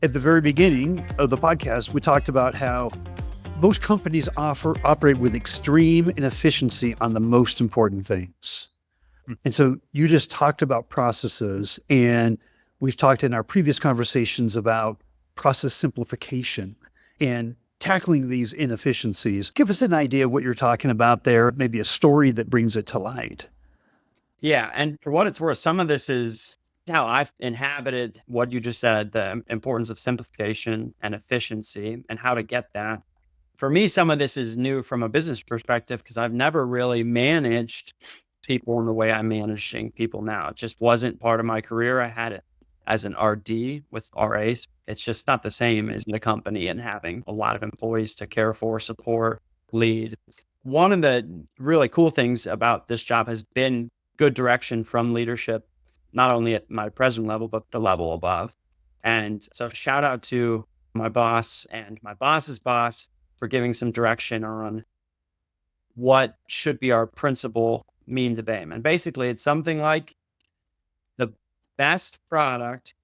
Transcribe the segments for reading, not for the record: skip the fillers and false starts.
At the very beginning of the podcast, we talked about how most companies operate with extreme inefficiency on the most important things. And so you just talked about processes, and we've talked in our previous conversations about process simplification and tackling these inefficiencies. Give us an idea of what you're talking about there, maybe a story that brings it to light. Yeah. And for what it's worth, some of this is how I've inhabited what you just said, the importance of simplification and efficiency and how to get that. For me, some of this is new from a business perspective because I've never really managed people in the way I'm managing people now. It just wasn't part of my career. I had it as an RD with RAs. It's just not the same as the company and having a lot of employees to care for, support, lead. One of the really cool things about this job has been good direction from leadership, not only at my present level, but the level above. And so shout out to my boss and my boss's boss for giving some direction on what should be our principal means of aim. And basically it's something like the best product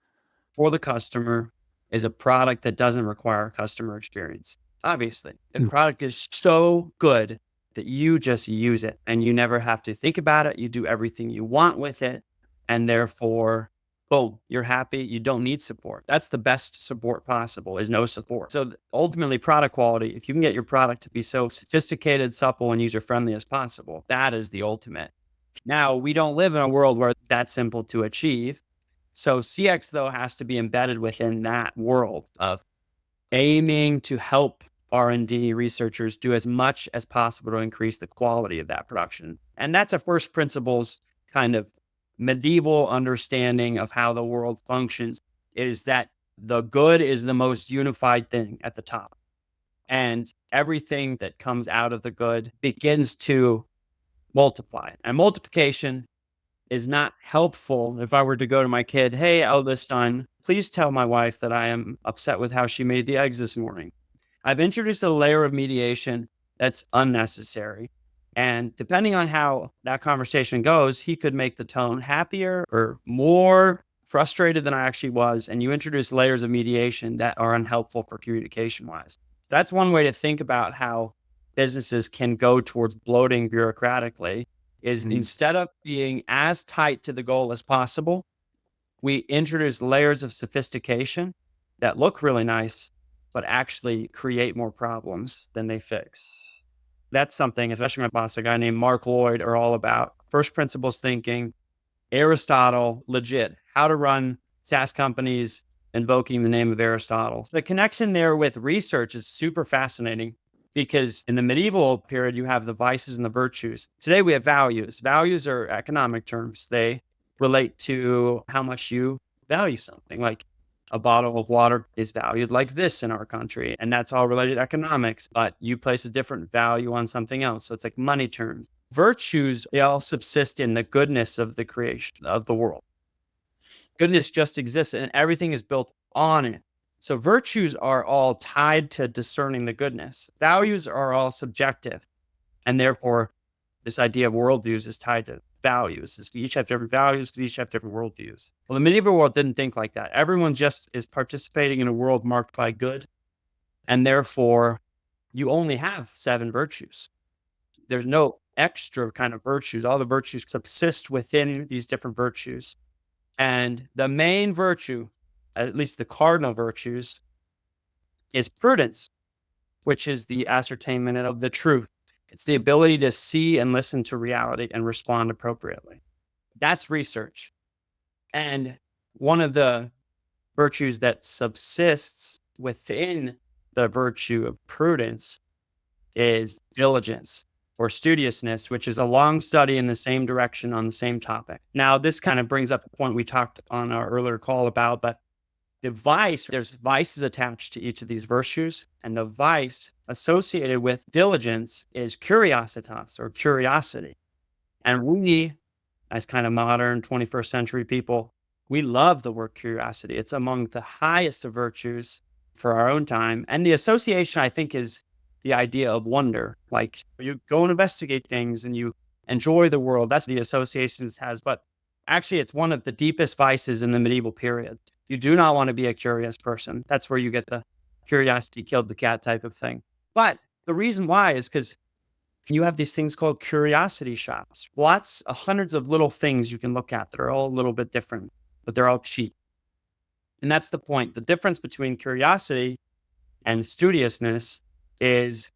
for the customer is a product that doesn't require customer experience. Obviously, the product is so good that you just use it and you never have to think about it. You do everything you want with it. And therefore, boom, you're happy. You don't need support. That's the best support possible, is no support. So ultimately, product quality, if you can get your product to be so sophisticated, supple, and user-friendly as possible, that is the ultimate. Now, we don't live in a world where that's simple to achieve. So CX, though, has to be embedded within that world of aiming to help R&D researchers do as much as possible to increase the quality of that production. And that's a first principles kind of medieval understanding of how the world functions, is that the good is the most unified thing at the top. And everything that comes out of the good begins to multiply. And multiplication is not helpful. If I were to go to my kid, hey, eldest son, please tell my wife that I am upset with how she made the eggs this morning. I've introduced a layer of mediation that's unnecessary. And depending on how that conversation goes, he could make the tone happier or more frustrated than I actually was. And you introduce layers of mediation that are unhelpful for communication wise. That's one way to think about how businesses can go towards bloating bureaucratically, is instead of being as tight to the goal as possible, we introduce layers of sophistication that look really nice, but actually create more problems than they fix. That's something, especially my boss, a guy named Mark Lloyd, are all about. First principles thinking, Aristotle, legit, how to run SaaS companies, invoking the name of Aristotle. The connection there with research is super fascinating because in the medieval period, you have the vices and the virtues. Today, we have values. Values are economic terms. They relate to how much you value something. Like a bottle of water is valued like this in our country, and that's all related to economics, but you place a different value on something else. So it's like money terms. Virtues, they all subsist in the goodness of the creation of the world. Goodness just exists and everything is built on it. So virtues are all tied to discerning the goodness. Values are all subjective. And therefore, this idea of worldviews is tied to values. We each have different values, we each have different worldviews. Well, the medieval world didn't think like that. Everyone just is participating in a world marked by good. And therefore, you only have 7 virtues. There's no extra kind of virtues. All the virtues subsist within these different virtues. And the main virtue, at least the cardinal virtues, is prudence, which is the ascertainment of the truth. It's the ability to see and listen to reality and respond appropriately. That's research. And one of the virtues that subsists within the virtue of prudence is diligence or studiousness, which is a long study in the same direction on the same topic. Now, this kind of brings up a point we talked on our earlier call about, but the vice, there's vices attached to each of these virtues, and the vice associated with diligence is curiositas or curiosity. And we, as kind of modern 21st century people, we love the word curiosity. It's among the highest of virtues for our own time. And the association, I think, is the idea of wonder. Like you go and investigate things and you enjoy the world. That's the association it has. But actually, it's one of the deepest vices in the medieval period. You do not want to be a curious person. That's where you get the curiosity killed the cat type of thing. But the reason why is because you have these things called curiosity shops. Lots of hundreds of little things you can look at that are all a little bit different, but they're all cheap. And that's the point. The difference between curiosity and studiousness is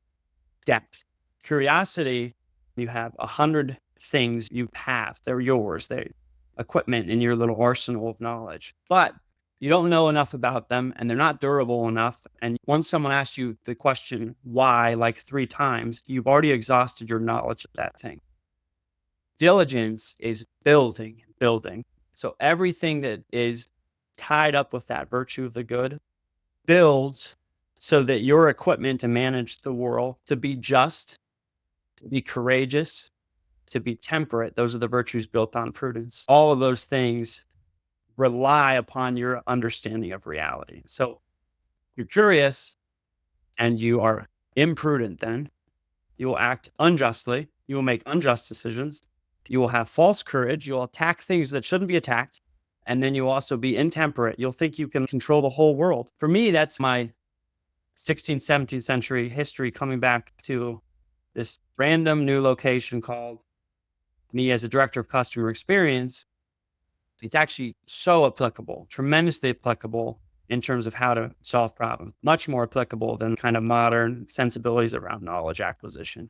depth. Curiosity, you have 100 things you have. They're yours. They're equipment in your little arsenal of knowledge. But you don't know enough about them and they're not durable enough. And once someone asks you the question, why, like 3 times, you've already exhausted your knowledge of that thing. Diligence is building. So everything that is tied up with that virtue of the good builds so that your equipment to manage the world, to be just, to be courageous, to be temperate, those are the virtues built on prudence. All of those things rely upon your understanding of reality. So you're curious and you are imprudent, then you will act unjustly. You will make unjust decisions. You will have false courage. You'll attack things that shouldn't be attacked. And then you'll also be intemperate. You'll think you can control the whole world. For me, that's my 16th, 17th century history coming back to this random new location called me as a director of customer experience. It's actually so applicable, tremendously applicable in terms of how to solve problems, much more applicable than kind of modern sensibilities around knowledge acquisition.